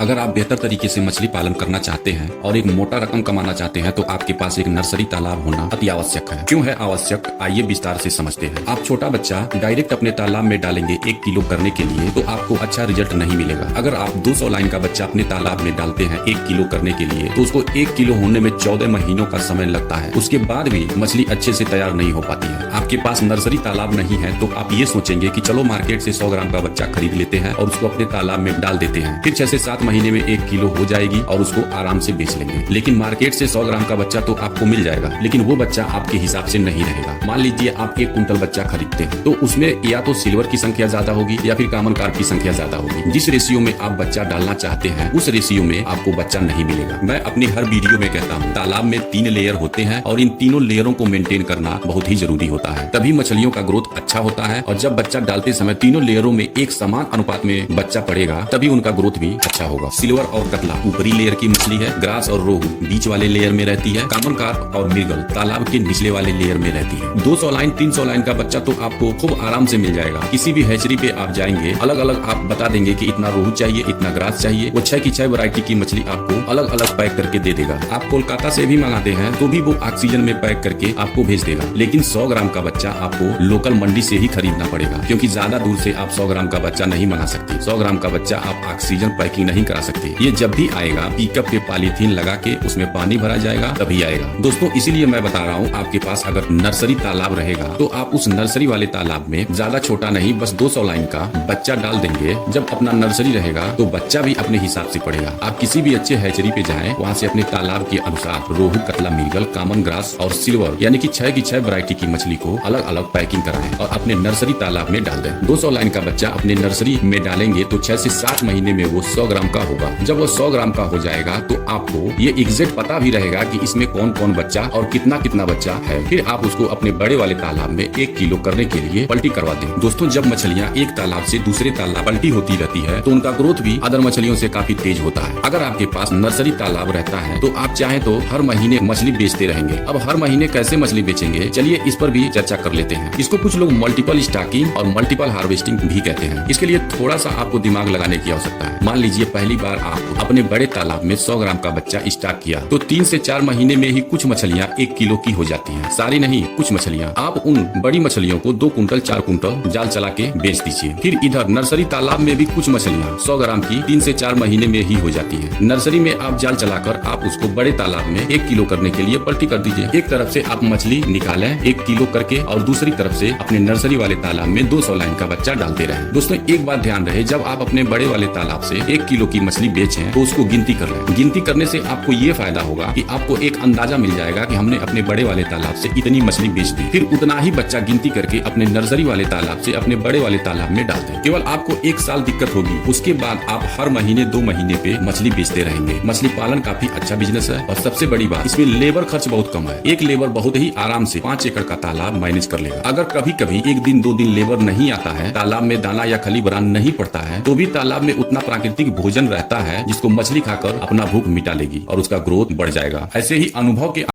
अगर आप बेहतर तरीके से मछली पालन करना चाहते हैं और एक मोटा रकम कमाना चाहते हैं तो आपके पास एक नर्सरी तालाब होना अति आवश्यक है। क्यों है आवश्यक, आइए विस्तार से समझते हैं। आप छोटा बच्चा डायरेक्ट अपने तालाब में डालेंगे 1 किलो करने के लिए तो आपको अच्छा रिजल्ट नहीं मिलेगा। अगर आप 200 लाइन का बच्चा अपने तालाब में डालते हैं 1 किलो करने के लिए तो उसको 1 किलो होने में 14 महीनों का समय लगता है। उसके बाद भी मछली अच्छे से तैयार नहीं हो पाती है। आपके पास नर्सरी तालाब नहीं है तो आप ये सोचेंगे कि चलो मार्केट से 100 ग्राम का बच्चा खरीद लेते हैं और उसको अपने तालाब में डाल देते हैं, फिर 6 से 7 महीने में 1 किलो हो जाएगी और उसको आराम से बेच लेंगे। लेकिन मार्केट से 100 ग्राम का बच्चा तो आपको मिल जाएगा, लेकिन वो बच्चा आपके हिसाब से नहीं रहेगा। मान लीजिए आप 1 कुंटल बच्चा खरीदते हैं तो उसमें या तो सिल्वर की संख्या ज्यादा होगी या फिर कॉमन कार्प की संख्या ज्यादा होगी। जिस रेशियो में आप बच्चा डालना चाहते हैं उस रेशियो में आपको बच्चा नहीं मिलेगा। मैं अपनी हर वीडियो में कहता हूँ तालाब में 3 लेयर होते हैं और इन तीनों लेयरों को मेंटेन करना बहुत ही जरूरी होता है, तभी मछलियों का ग्रोथ अच्छा होता है। और जब बच्चा डालते समय तीनों लेयरों में एक समान अनुपात में बच्चा पड़ेगा तभी उनका ग्रोथ भी अच्छा होगा। सिल्वर और कतला ऊपरी लेयर की मछली है, ग्रास और रोहू बीच वाले लेयर में रहती है, कॉमन कार्प और मृगल तालाब के निचले वाले लेयर में रहती है। 200 लाइन 300 लाइन का बच्चा तो आपको खूब आराम से मिल जाएगा। किसी भी हैचरी पे आप जाएंगे अलग अलग आप बता देंगे कि इतना रोहू चाहिए, इतना ग्रास चाहिए, वो 6 की 6 वैरायटी की मछली आपको अलग अलग पैक करके दे देगा। आप कोलकाता से भी मंगाते हैं तो भी वो ऑक्सीजन में पैक करके आपको भेज देगा। लेकिन 100 ग्राम का बच्चा आपको लोकल मंडी से ही खरीदना पड़ेगा, क्योंकि ज्यादा दूर से आप 100 ग्राम का बच्चा नहीं मंगा सकते। 100 ग्राम का बच्चा आप ऑक्सीजन पैकिंग नहीं करा सकते। ये जब भी आएगा पिकअप पे पॉलीथीन लगा के उसमें पानी भरा जाएगा तभी आएगा। दोस्तों इसीलिए मैं बता रहा हूँ आपके पास अगर नर्सरी तालाब रहेगा तो आप उस नर्सरी वाले तालाब में ज्यादा छोटा नहीं बस 200 लाइन का बच्चा डाल देंगे। जब अपना नर्सरी रहेगा तो बच्चा भी अपने हिसाब से पड़ेगा। आप किसी भी अच्छे हैचरी पे जाएं, वहाँ से अपने तालाब के अनुसार रोहू, कतला, मृगल, कॉमन ग्रास और सिल्वर यानी कि 6 की 6 वैरायटी की मछली को अलग अलग पैकिंग कराएं और अपने नर्सरी तालाब में डाल दें। 200 लाइन का बच्चा अपने नर्सरी में डालेंगे तो 6 से 7 महीने में वो 100 ग्राम का होगा। जब वो 100 ग्राम का हो जाएगा तो आपको ये एग्जैक्ट पता भी रहेगा कि इसमें कौन कौन बच्चा और कितना कितना बच्चा है। फिर आप उसको अपने बड़े वाले तालाब में 1 किलो करने के लिए पलटी करवा दें। दोस्तों जब मछलियाँ एक तालाब से दूसरे तालाब पलटी होती रहती है तो उनका ग्रोथ भी अदर मछलियों से काफी तेज होता है। अगर आपके पास नर्सरी तालाब रहता है तो आप चाहे तो हर महीने मछली बेचते रहेंगे। अब हर महीने कैसे मछली बेचेंगे, चलिए इस पर भी चर्चा कर लेते हैं। इसको कुछ लोग मल्टीपल स्टॉकिंग और मल्टीपल हार्वेस्टिंग भी कहते हैं। इसके लिए थोड़ा सा आपको दिमाग लगाने की आवश्यकता है। मान लीजिए पहली बार आप अपने बड़े तालाब में 100 ग्राम का बच्चा स्टॉक किया तो 3 से 4 महीने में ही कुछ मछलियाँ 1 किलो की हो जाती हैं। सारी नहीं, कुछ मछलियाँ। आप उन बड़ी मछलियों को 2 कुंटल 4 कुंटल जाल चला के बेच दीजिए। फिर इधर नर्सरी तालाब में भी कुछ मछलियाँ 100 ग्राम की 3 से 4 महीने में ही हो जाती है। नर्सरी में आप जाल चलाकर आप उसको बड़े तालाब में 1 किलो करने के लिए पलटी कर दीजिए। एक तरफ से आप मछली निकालें 1 किलो करके और दूसरी तरफ से अपने नर्सरी वाले तालाब में 200 लाइन का बच्चा डालते रहे। दोस्तों एक बात ध्यान रहे, जब आप अपने बड़े वाले तालाब से 1 किलो की मछली बेचें तो उसको गिनती कर लें। गिनती करने से आपको ये फायदा होगा कि आपको एक अंदाजा मिल जाएगा कि हमने अपने बड़े वाले तालाब से इतनी मछली बेच दी। फिर उतना ही बच्चा गिनती करके अपने नर्सरी वाले तालाब से अपने बड़े वाले तालाब में डाल दें। केवल आपको 1 साल दिक्कत होगी, उसके बाद आप हर महीने 2 महीने पे मछली बेचते रहेंगे। मछली पालन काफी अच्छा बिजनेस है और सबसे बड़ी बात इसमें लेबर खर्च बहुत कम है। एक लेबर बहुत ही आराम से 5 एकड़ का तालाब मैनेज कर लेगा। अगर कभी कभी 1 दिन 2 दिन लेबर नहीं आता है, तालाब में दाना या खली बरान नहीं पड़ता है तो भी तालाब में उतना प्राकृतिक भोजन रहता है जिसको मछली खाकर अपना भूख मिटा लेगी और उसका ग्रोथ बढ़ जाएगा। ऐसे ही अनुभव के